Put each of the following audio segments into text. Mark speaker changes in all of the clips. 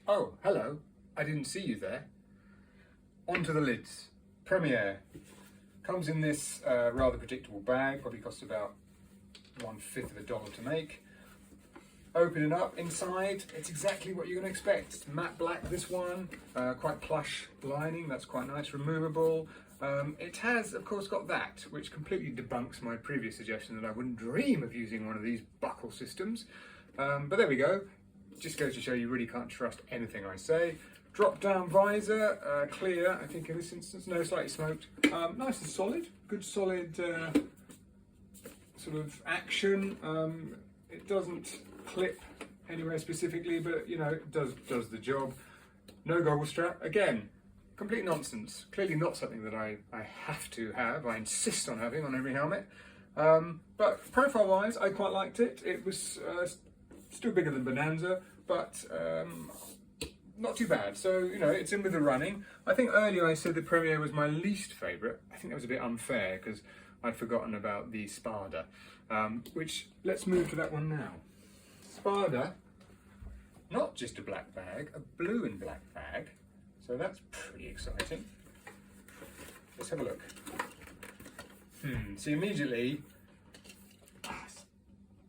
Speaker 1: Oh, hello. I didn't see you there. Onto the lids. Premier. Comes in this rather predictable bag, probably costs about $0.01 to make. Open it up, inside, it's exactly what you're going to expect. It's matte black, this one, quite plush lining, that's quite nice, removable. It has, of course, got that, which completely debunks my previous suggestion that I wouldn't dream of using one of these buckle systems. But there we go. Just goes to show you really can't trust anything I say. Drop down visor, clear, I think in this instance, no, slightly smoked. Nice and solid, good solid sort of action. It doesn't clip anywhere specifically, but you know, it does the job. No goggle strap, again, complete nonsense. Clearly not something that I have to have, I insist on having on every helmet. But profile wise, I quite liked it. It was still bigger than Bonanza, but not too bad. So, you know, it's in with the running. I think earlier I said the Premier was my least favourite. I think that was a bit unfair because I'd forgotten about the Spada, which, let's move to that one now. Spada, not just a black bag, a blue and black bag. So that's pretty exciting. Let's have a look. See, immediately, it's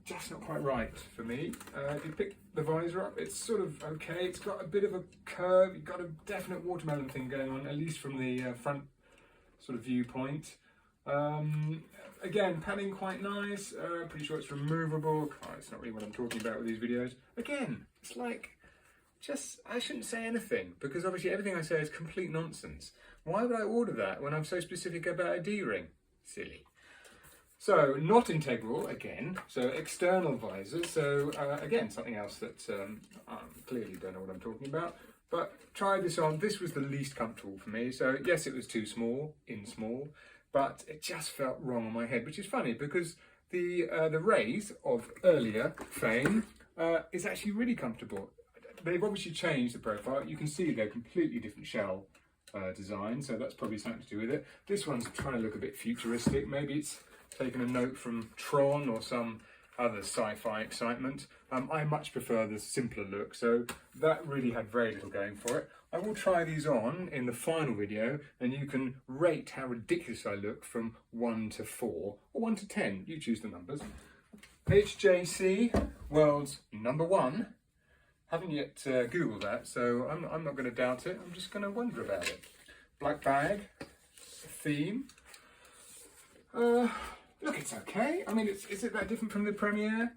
Speaker 1: just not quite right for me. If you pick the visor up, it's sort of okay. It's got a bit of a curve. You've got a definite watermelon thing going on, at least from the front sort of viewpoint. Again, padding quite nice. Pretty sure it's removable. Oh, it's not really what I'm talking about with these videos. Again, it's like, I shouldn't say anything because obviously everything I say is complete nonsense. Why would I order that when I'm so specific about a D-ring? Silly. So, not integral, again, so external visor, so again, something else that I clearly don't know what I'm talking about, but tried this on. This was the least comfortable for me, so yes, it was too small, but it just felt wrong on my head, which is funny because the Rays of earlier fame is actually really comfortable. They've obviously changed the profile. You can see they're completely different shell design, so that's probably something to do with it. This one's trying to look a bit futuristic. Maybe it's taken a note from Tron or some other sci-fi excitement. I much prefer the simpler look, so that really had very little going for it. I will try these on in the final video and you can rate how ridiculous I look from 1 to 4 or 1 to 10, you choose the numbers. HJC, world's #1. Haven't yet Googled that, so I'm not going to doubt it, I'm just going to wonder about it. Black bag, theme. Look, it's okay. I mean, is it that different from the Premier?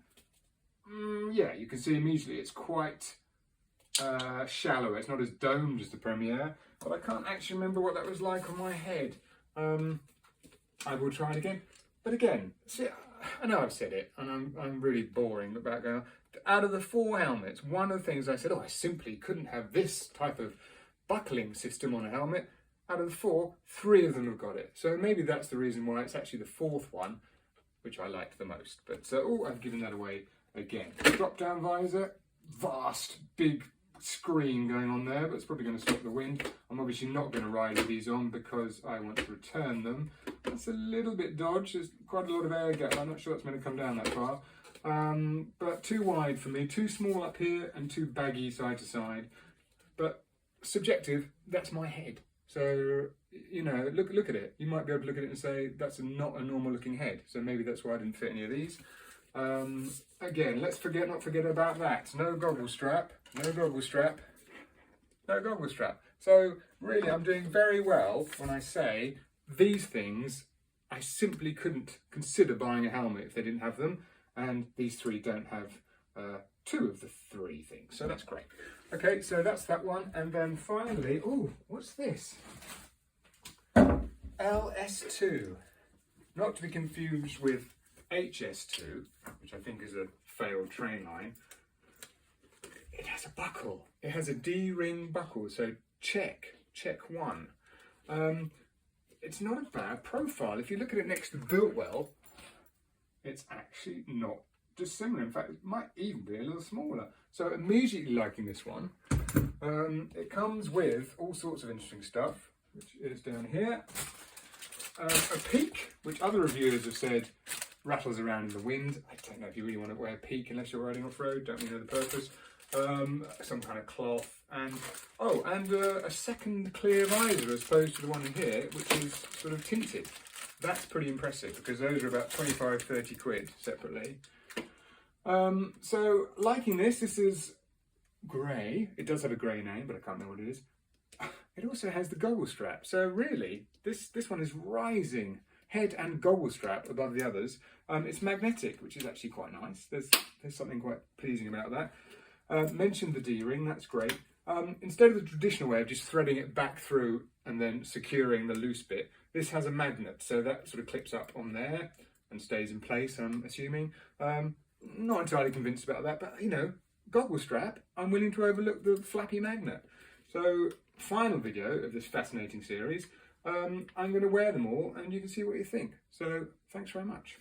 Speaker 1: Yeah, you can see immediately it's quite shallow. It's not as domed as the Premier, but I can't actually remember what that was like on my head. I will try it again. But again, see, I know I've said it, and I'm really boring about going on. Out of the 4 helmets, one of the things I said, I simply couldn't have this type of buckling system on a helmet. Out of the 4, 3 of them have got it. So maybe that's the reason why it's actually the 4th one, which I liked the most. But, I've given that away again. Drop down visor, vast, big screen going on there, but it's probably going to stop the wind. I'm obviously not going to ride these on because I want to return them. It's a little bit dodged, there's quite a lot of air gap. I'm not sure it's going to come down that far. But too wide for me, too small up here and too baggy side to side. But subjective, that's my head. So, you know, look at it. You might be able to look at it and say, that's not a normal looking head. So maybe that's why I didn't fit any of these. Again, let's not forget about that. No goggle strap, no goggle strap, no goggle strap. So really, I'm doing very well when I say these things, I simply couldn't consider buying a helmet if they didn't have them. And these 3 don't have 2 of the 3 things, so that's great. Okay, so that's that one, and then finally, oh, what's this? LS2, not to be confused with HS2, which I think is a failed train line. It has a buckle. It has a D-ring buckle, so check 1. It's not a bad profile. If you look at it next to Builtwell, it's actually not dissimilar. In fact, it might even be a little smaller. So immediately liking this one. It comes with all sorts of interesting stuff, which is down here. A peak, which other reviewers have said rattles around in the wind. I don't know if you really want to wear a peak unless you're riding off-road, don't really know the purpose. some kind of cloth, and oh, and a second clear visor as opposed to the one in here, which is sort of tinted. That's pretty impressive because those are about 25-30 quid separately. So liking this. This is grey. It does have a grey name, but I can't remember what it is. It also has the goggle strap. So really, this one is rising head and goggle strap above the others. It's magnetic, which is actually quite nice. There's something quite pleasing about that. Mentioned the D-ring, that's great. Instead of the traditional way of just threading it back through and then securing the loose bit, this has a magnet, so that sort of clips up on there and stays in place, I'm assuming. Not entirely convinced about that, but you know, goggle strap, I'm willing to overlook the flappy magnet. So, final video of this fascinating series. I'm going to wear them all and you can see what you think. So, thanks very much.